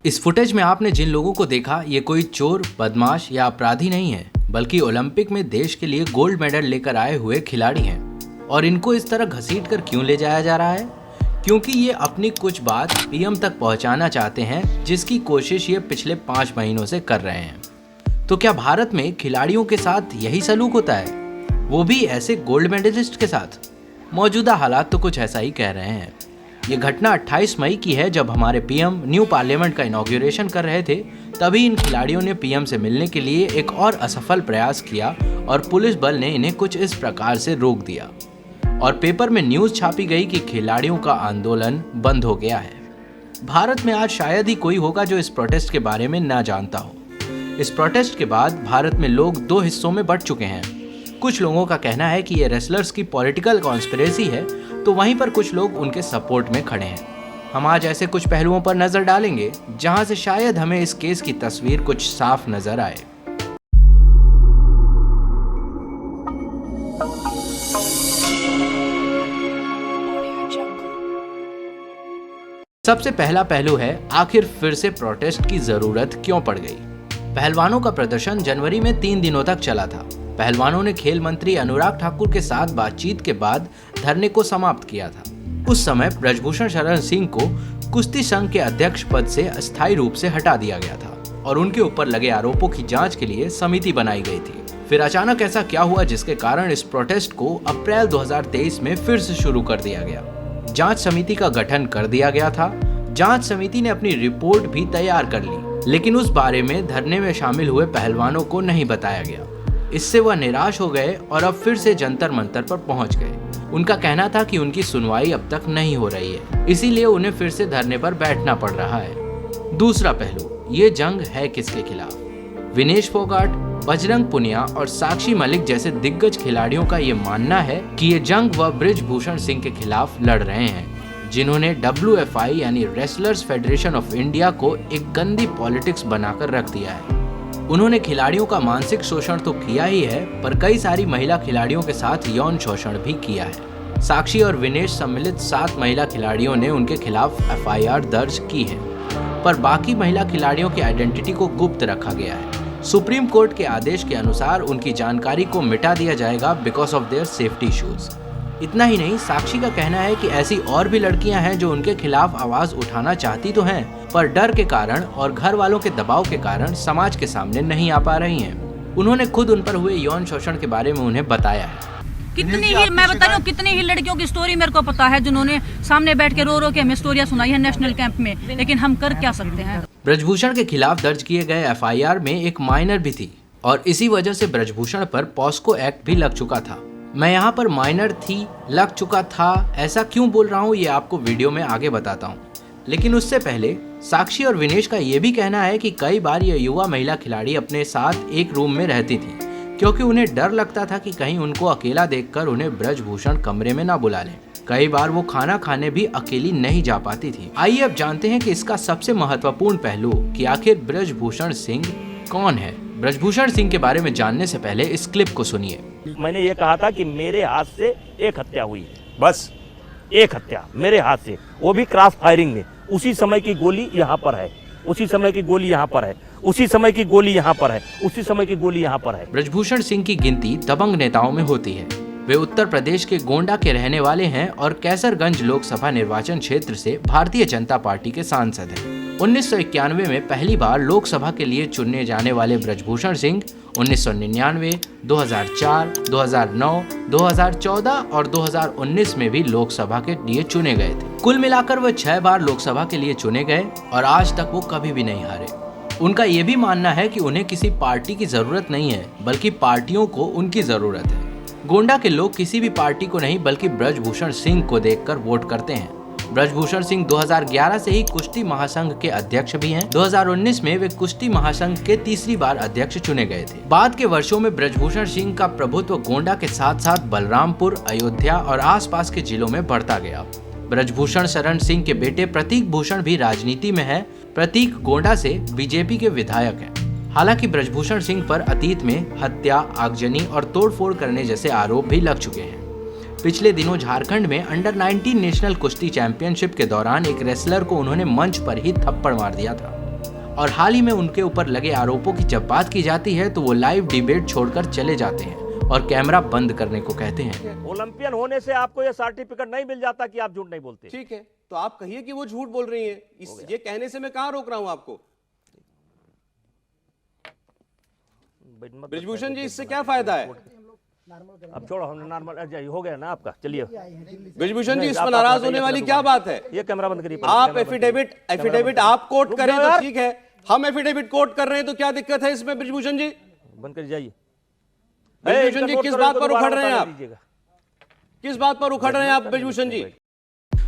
इस फुटेज में आपने जिन लोगों को देखा ये कोई चोर, बदमाश या अपराधी नहीं है, बल्कि ओलंपिक में देश के लिए गोल्ड मेडल लेकर आए हुए खिलाड़ी हैं। और इनको इस तरह घसीटकर क्यों ले जाया जा रहा है? क्योंकि ये अपनी कुछ बात पीएम तक पहुंचाना चाहते हैं, जिसकी कोशिश ये पिछले 5 महीनों से कर रहे हैं। तो क्या भारत में खिलाड़ियों के साथ यही सलूक होता है, वो भी ऐसे गोल्ड मेडलिस्ट के साथ? मौजूदा हालात तो कुछ ऐसा ही कह रहे हैं। ये घटना 28 मई की है, जब हमारे पीएम न्यू पार्लियामेंट का इनॉग्रेशन कर रहे थे। तभी इन खिलाड़ियों ने पीएम से मिलने के लिए एक और असफल प्रयास किया और पुलिस बल ने इन्हें कुछ इस प्रकार से रोक दिया और पेपर में न्यूज छापी गई कि खिलाड़ियों का आंदोलन बंद हो गया है। भारत में आज शायद ही कोई होगा जो इस प्रोटेस्ट के बारे में ना जानता हो। इस प्रोटेस्ट के बाद भारत में लोग 2 हिस्सों में बंट चुके हैं। कुछ लोगों का कहना है कि ये रेसलर्स की पॉलिटिकल कॉन्स्पिरेसी है, तो वहीं पर कुछ लोग उनके सपोर्ट में खड़े हैं। हम आज ऐसे कुछ पहलुओं पर नजर डालेंगे जहां से शायद हमें इस केस की तस्वीर कुछ साफ नजर आए। सबसे पहला पहलू है, आखिर फिर से प्रोटेस्ट की जरूरत क्यों पड़ गई? पहलवानों का प्रदर्शन जनवरी में 3 दिनों तक चला था। पहलवानों ने खेल मंत्री अनुराग ठाकुर के साथ बातचीत के बाद धरने को समाप्त किया था। उस समय ब्रजभूषण शरण सिंह को कुश्ती संघ के अध्यक्ष पद से अस्थायी रूप से हटा दिया गया था और उनके ऊपर लगे आरोपों की जांच के लिए समिति बनाई गई थी। फिर अचानक ऐसा क्या हुआ जिसके कारण इस प्रोटेस्ट को अप्रैल 2023 में फिर से शुरू कर दिया गया? जांच समिति का गठन कर दिया गया था। जांच समिति ने अपनी रिपोर्ट भी तैयार कर ली, लेकिन उस बारे में धरने में शामिल हुए पहलवानों को नहीं बताया गया। इससे वह निराश हो गए और अब फिर से जंतर मंतर पर पहुंच गए। उनका कहना था कि उनकी सुनवाई अब तक नहीं हो रही है, इसीलिए उन्हें फिर से धरने पर बैठना पड़ रहा है। दूसरा पहलू, ये जंग है किसके खिलाफ? विनेश फोगाट, बजरंग पुनिया और साक्षी मलिक जैसे दिग्गज खिलाड़ियों का ये मानना है कि ये जंग वह ब्रजभूषण सिंह के खिलाफ लड़ रहे हैं, जिन्होंने WFI यानी रेसलर्स फेडरेशन ऑफ इंडिया को एक गंदी पॉलिटिक्स बनाकर रख दिया है। उन्होंने खिलाड़ियों का मानसिक शोषण तो किया ही है, पर कई सारी महिला खिलाड़ियों के साथ यौन शोषण भी किया है। साक्षी और विनेश सम्मिलित 7 महिला खिलाड़ियों ने उनके खिलाफ FIR दर्ज की है, पर बाकी महिला खिलाड़ियों की आइडेंटिटी को गुप्त रखा गया है। सुप्रीम कोर्ट के आदेश के अनुसार उनकी जानकारी को मिटा दिया जाएगा because of their safety issues. इतना ही नहीं, साक्षी का कहना है कि ऐसी और भी लड़कियां हैं जो उनके खिलाफ आवाज उठाना चाहती तो हैं, पर डर के कारण और घर वालों के दबाव के कारण समाज के सामने नहीं आ पा रही हैं। उन्होंने खुद उन पर हुए यौन शोषण के बारे में उन्हें बताया है। मैं बता रही हूँ, कितनी ही लड़कियों की स्टोरी मेरे को पता है, जिन्होंने सामने बैठ के रो के हमें स्टोरियां सुनाई है नेशनल कैंप में, लेकिन हम कर क्या सकते हैं? ब्रजभूषण के खिलाफ दर्ज किए गए FIR में एक माइनर भी थी और इसी वजह से ब्रजभूषण पर पॉस्को एक्ट भी लग चुका था। मैं यहाँ पर माइनर थी, लग चुका था, ऐसा क्यों बोल रहा हूँ ये आपको वीडियो में आगे बताता हूँ। लेकिन उससे पहले साक्षी और विनेश का ये भी कहना है कि कई बार ये युवा महिला खिलाड़ी अपने साथ एक रूम में रहती थी, क्योंकि उन्हें डर लगता था कि कहीं उनको अकेला देखकर उन्हें ब्रजभूषण कमरे में ना बुला लें। कई बार वो खाना खाने भी अकेली नहीं जा पाती थी। आइए अब जानते हैं कि इसका सबसे महत्वपूर्ण पहलू कि आखिर ब्रजभूषण सिंह कौन है। ब्रजभूषण सिंह के बारे में जानने से पहले इस क्लिप को सुनिए। मैंने ये कहा था कि मेरे हाथ से एक हत्या हुई, बस एक हत्या मेरे हाथ से, वो भी क्रॉस फायरिंग में। उसी समय की गोली यहाँ पर है, उसी समय की गोली यहाँ पर है, उसी समय की गोली यहाँ पर है, उसी समय की गोली यहाँ पर है। ब्रजभूषण सिंह की गिनती दबंग नेताओं में होती है। वे उत्तर प्रदेश के गोंडा के रहने वाले हैं और कैसरगंज लोकसभा निर्वाचन क्षेत्र से भारतीय जनता पार्टी के सांसद हैं। 1991 में पहली बार लोकसभा के लिए चुने जाने वाले ब्रजभूषण सिंह 1999, 2004, 2009, 2014 और 2019 में भी लोकसभा के लिए चुने गए थे। कुल मिलाकर वह 6 बार लोकसभा के लिए चुने गए और आज तक वो कभी भी नहीं हारे। उनका ये भी मानना है कि उन्हें किसी पार्टी की जरूरत नहीं है, बल्कि पार्टियों को उनकी जरूरत है। गोंडा के लोग किसी भी पार्टी को नहीं बल्कि ब्रजभूषण सिंह को देखकर वोट करते हैं। ब्रजभूषण सिंह 2011 से ही कुश्ती महासंघ के अध्यक्ष भी हैं। 2019 में वे कुश्ती महासंघ के तीसरी बार अध्यक्ष चुने गए थे। बाद के वर्षों में ब्रजभूषण सिंह का प्रभुत्व गोंडा के साथ साथ बलरामपुर, अयोध्या और आसपास के जिलों में बढ़ता गया। ब्रजभूषण शरण सिंह के बेटे प्रतीक भूषण भी राजनीति में है। प्रतीक गोंडा से बीजेपी के विधायक हैं। हालांकि ब्रजभूषण सिंह पर अतीत में हत्या, आगजनी और तोड़फोड़ करने जैसे आरोप भी लग चुके हैं। पिछले दिनों झारखंड में अंडर-19 नेशनल कुश्ती चैंपियनशिप के दौरान एक रेसलर को उन्होंने मंच पर ही थप्पड़ मार दिया था। और हाल ही में उनके ऊपर लगे आरोपों की जब बात की जाती है तो वो लाइव डिबेट छोड़कर चले जाते हैं और कैमरा बंद करने को कहते हैं। ओलंपियन होने से आपको ये सर्टिफिकेट नहीं मिल जाता कि आप झूठ नहीं बोलते। ठीक है, तो आप कहिए कि वो झूठ बोल रही हैं। ये कहने से मैं कहां रोक रहा हूं आपको? ब्रिजभूषण जी, इससे क्या फायदा है? अब छोड़ो, हम नॉर्मल हो गया ना आपका, चलिए। ब्रिजभूषण जी, इस पर नाराज होने वाली क्या बात है? ये कैमरा बंद करिए। आप एफिडेविट आप कोर्ट करें तो ठीक है, हम एफिडेविट कोर्ट कर रहे हैं तो क्या दिक्कत है इसमें? ब्रिजभूषण जी बंद कर जाइए। ब्रिजभूषण जी, किस बात पर उखड़ रहे हैं आप? किस बात पर उखड़ रहे हैं आप ब्रिजभूषण जी?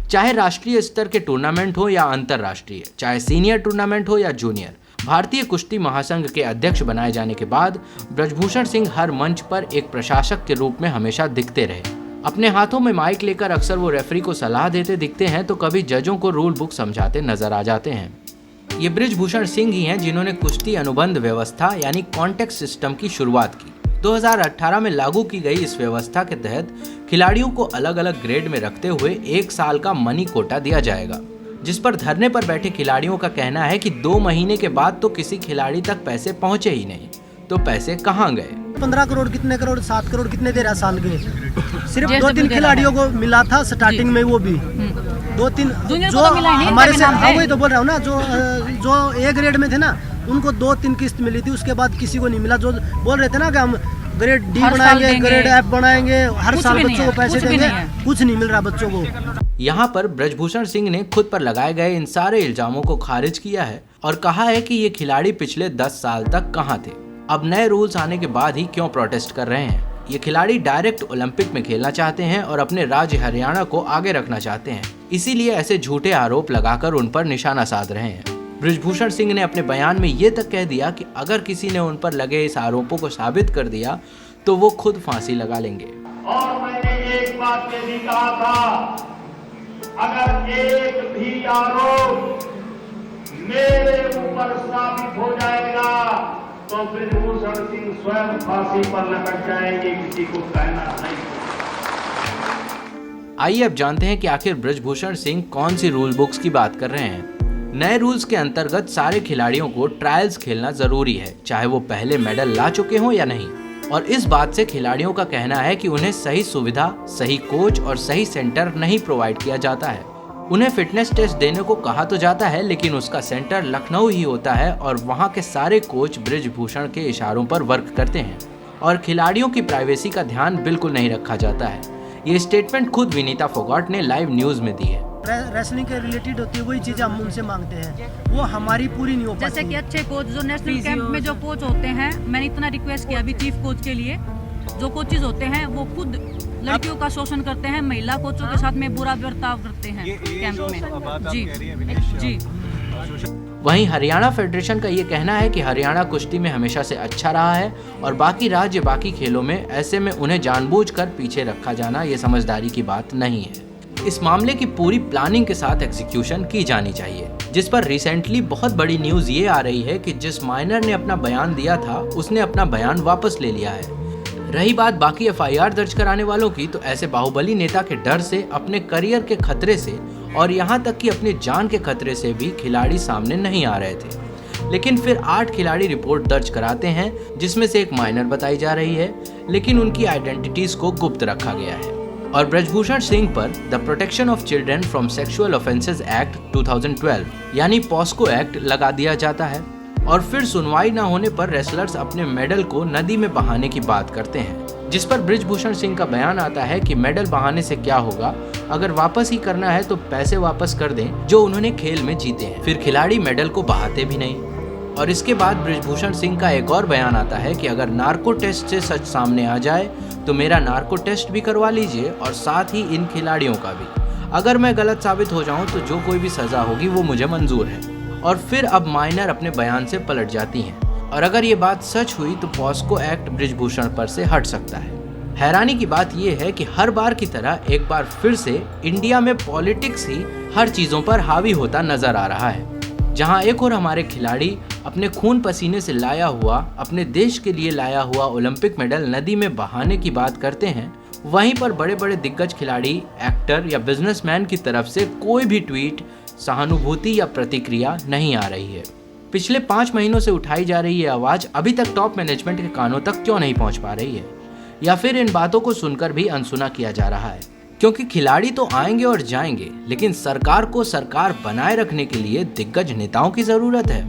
चाहे राष्ट्रीय स्तर के टूर्नामेंट हो या अंतरराष्ट्रीय, चाहे सीनियर टूर्नामेंट हो या जूनियर, भारतीय कुश्ती महासंघ के अध्यक्ष बनाए जाने के बाद ब्रजभूषण सिंह हर मंच पर एक प्रशासक के रूप में हमेशा दिखते रहे। अपने हाथों में माइक लेकर अक्सर वो रेफरी को सलाह देते दिखते हैं तो कभी जजों को रूल बुक समझाते नजर आ जाते हैं। ये ब्रजभूषण सिंह ही हैं जिन्होंने कुश्ती अनुबंध व्यवस्था यानी कॉन्टेक्ट सिस्टम की शुरुआत की। 2018 में लागू की गई इस व्यवस्था के तहत खिलाड़ियों को अलग अलग ग्रेड में रखते हुए 1 साल का मनी कोटा दिया जाएगा, जिस पर धरने पर बैठे खिलाड़ियों का कहना है कि 2 महीने के बाद तो किसी खिलाड़ी तक पैसे पहुंचे ही नहीं, तो पैसे कहां गए? 15 करोड़ कितने करोड़ 7 करोड़ कितने दे रहा साल के? सिर्फ 2-3 खिलाड़ियों को मिला था स्टार्टिंग में, वो भी 2-3 जो हमारे से, हाँ वही तो बोल रहा हूँ ना, जो ए ग्रेड में थे ना उनको 2-3 किस्त मिली थी, उसके बाद किसी को नहीं मिला। जो बोल रहे थे ना कि हम ग्रेड डी बनाएंगे, ग्रेड एफ बनाएंगे, हर साल बच्चों को पैसे देंगे, कुछ नहीं मिल रहा बच्चों को। यहाँ पर ब्रजभूषण सिंह ने खुद पर लगाए गए इन सारे इल्जामों को खारिज किया है और कहा है कि ये खिलाड़ी पिछले 10 साल तक कहाँ थे, अब नए रूल्स आने के बाद ही क्यों प्रोटेस्ट कर रहे हैं। ये खिलाड़ी डायरेक्ट ओलंपिक में खेलना चाहते हैं और अपने राज्य हरियाणा को आगे रखना चाहते हैं, इसीलिए ऐसे झूठे आरोप लगाकर उन पर निशाना साध रहे हैं। ब्रजभूषण सिंह ने अपने बयान में ये तक कह दिया कि अगर किसी ने उन पर लगे इस आरोपों को साबित कर दिया तो वो खुद फांसी लगा लेंगे। और मैंने एक बात ये भी कहा था, अगर एक भी आरोप मेरे ऊपर साबित हो जाएगा तो ब्रजभूषण सिंह स्वयं फांसी पर लटक जाएंगे, किसी को कहना नहीं। आइए अब जानते हैं कि आखिर ब्रजभूषण सिंह कौन सी रूल बुक्स की बात कर रहे हैं। नए रूल्स के अंतर्गत सारे खिलाड़ियों को ट्रायल्स खेलना जरूरी है, चाहे वो पहले मेडल ला चुके हों या नहीं। और इस बात से खिलाड़ियों का कहना है कि उन्हें सही सुविधा, सही कोच और सही सेंटर नहीं प्रोवाइड किया जाता है। उन्हें फिटनेस टेस्ट देने को कहा तो जाता है, लेकिन उसका सेंटर लखनऊ ही होता है और वहाँ के सारे कोच ब्रजभूषण के इशारों पर वर्क करते हैं और खिलाड़ियों की प्राइवेसी का ध्यान बिल्कुल नहीं रखा जाता है। ये स्टेटमेंट खुद विनीता फोगाट ने लाइव न्यूज में दी है। रेसलिंग के रिलेटेड होती है, वही चीजें हम उनसे मांगते हैं, वो हमारी पूरी नहीं हो पाती। जैसे कि अच्छे कोच जो नेशनल कैंप में जो कोच होते हैं, मैंने इतना रिक्वेस्ट किया अभी चीफ कोच के लिए, जो कोचेज होते हैं वो खुद लड़कियों का शोषण करते हैं, महिला कोचों के साथ में बुरा बर्ताव करते हैं कैंप में। जी। वहीं हरियाणा फेडरेशन का ये कहना है कि हरियाणा कुश्ती में हमेशा से अच्छा रहा है और बाकी राज्य बाकी खेलों में, ऐसे में उन्हें जानबूझकर पीछे रखा जाना ये समझदारी की बात नहीं है। इस मामले की पूरी प्लानिंग के साथ एग्जीक्यूशन की जानी चाहिए, जिस पर रिसेंटली बहुत बड़ी न्यूज ये आ रही है कि जिस माइनर ने अपना बयान दिया था उसने अपना बयान वापस ले लिया है। रही बात बाकी एफआईआर दर्ज कराने वालों की, तो ऐसे बाहुबली नेता के डर से, अपने करियर के खतरे से और यहाँ तक कि अपनी जान के खतरे से भी खिलाड़ी सामने नहीं आ रहे थे। लेकिन फिर 8 खिलाड़ी रिपोर्ट दर्ज कराते हैं, जिसमें से एक माइनर बताई जा रही है, लेकिन उनकी आइडेंटिटीज को गुप्त रखा गया है। और ब्रजभूषण सिंह पर the protection of children from sexual offences act 2012 यानी पॉस्को एक्ट लगा दिया जाता है और फिर सुनवाई न होने पर रेसलर्स अपने मेडल को नदी में बहाने की बात करते हैं, जिस पर ब्रजभूषण सिंह का बयान आता है कि मेडल बहाने से क्या होगा, अगर वापस ही करना है तो पैसे वापस कर दें जो उन्होंने खेल में जीते हैं। फिर खिलाड़ी मेडल को बहाते भी नहीं। और इसके बाद ब्रजभूषण सिंह का एक और बयान आता है कि अगर नार्को टेस्ट से सच सामने आ जाए तो मेरा नार्को टेस्ट भी करवा लीजिए और साथ ही इन खिलाड़ियों का भी। अगर मैं गलत साबित हो जाऊं तो जो कोई भी सजा होगी वो मुझे मंजूर है। और फिर अब माइनर अपने बयान से पलट जाती हैं और अगर ये बात सच हुई तो पॉस्को एक्ट ब्रजभूषण पर से हट सकता है। हैरानी की बात यह है कि हर बार की तरह एक बार फिर से इंडिया में पॉलिटिक्स ही हर चीज़ों पर हावी होता नजर आ रहा है। जहां एक और हमारे खिलाड़ी अपने खून पसीने से लाया हुआ, अपने देश के लिए लाया हुआ ओलंपिक मेडल नदी में बहाने की बात करते हैं, वहीं पर बड़े बड़े दिग्गज खिलाड़ी, एक्टर या बिजनेसमैन की तरफ से कोई भी ट्वीट, सहानुभूति या प्रतिक्रिया नहीं आ रही है। पिछले 5 महीनों से उठाई जा रही ये आवाज अभी तक टॉप मैनेजमेंट के कानों तक क्यों नहीं पहुंच पा रही है, या फिर इन बातों को सुनकर भी अनसुना किया जा रहा है? क्योंकि खिलाड़ी तो आएंगे और जाएंगे, लेकिन सरकार को सरकार बनाए रखने के लिए दिग्गज नेताओं की जरूरत है।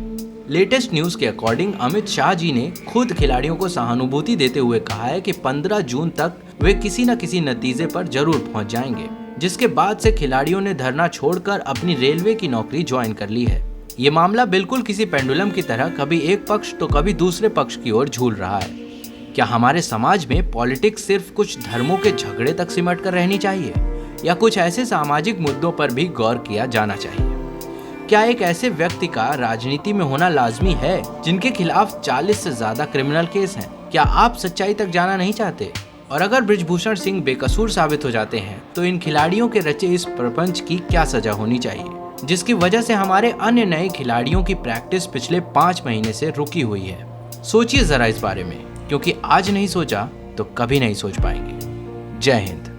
लेटेस्ट न्यूज के अकॉर्डिंग अमित शाह जी ने खुद खिलाड़ियों को सहानुभूति देते हुए कहा है कि 15 जून तक वे किसी न किसी नतीजे पर जरूर पहुंच जाएंगे, जिसके बाद से खिलाड़ियों ने धरना छोड़कर अपनी रेलवे की नौकरी ज्वाइन कर ली है। ये मामला बिल्कुल किसी पेंडुलम की तरह कभी एक पक्ष तो कभी दूसरे पक्ष की ओर झूल रहा है। क्या हमारे समाज में पॉलिटिक्स सिर्फ कुछ धर्मों के झगड़े तक सिमट कर रहनी चाहिए, या कुछ ऐसे सामाजिक मुद्दों पर भी गौर किया जाना चाहिए? क्या एक ऐसे व्यक्ति का राजनीति में होना लाजमी है जिनके खिलाफ 40 से ज्यादा क्रिमिनल केस हैं? क्या आप सच्चाई तक जाना नहीं चाहते? और अगर बृजभूषण सिंह बेकसूर साबित हो जाते हैं तो इन खिलाड़ियों के रचे इस प्रपंच की क्या सजा होनी चाहिए, जिसकी वजह से हमारे अन्य नए खिलाड़ियों की प्रैक्टिस पिछले 5 महीने से रुकी हुई है? सोचिए जरा इस बारे में, क्योंकि आज नहीं सोचा तो कभी नहीं सोच पाएंगे। जय हिंद।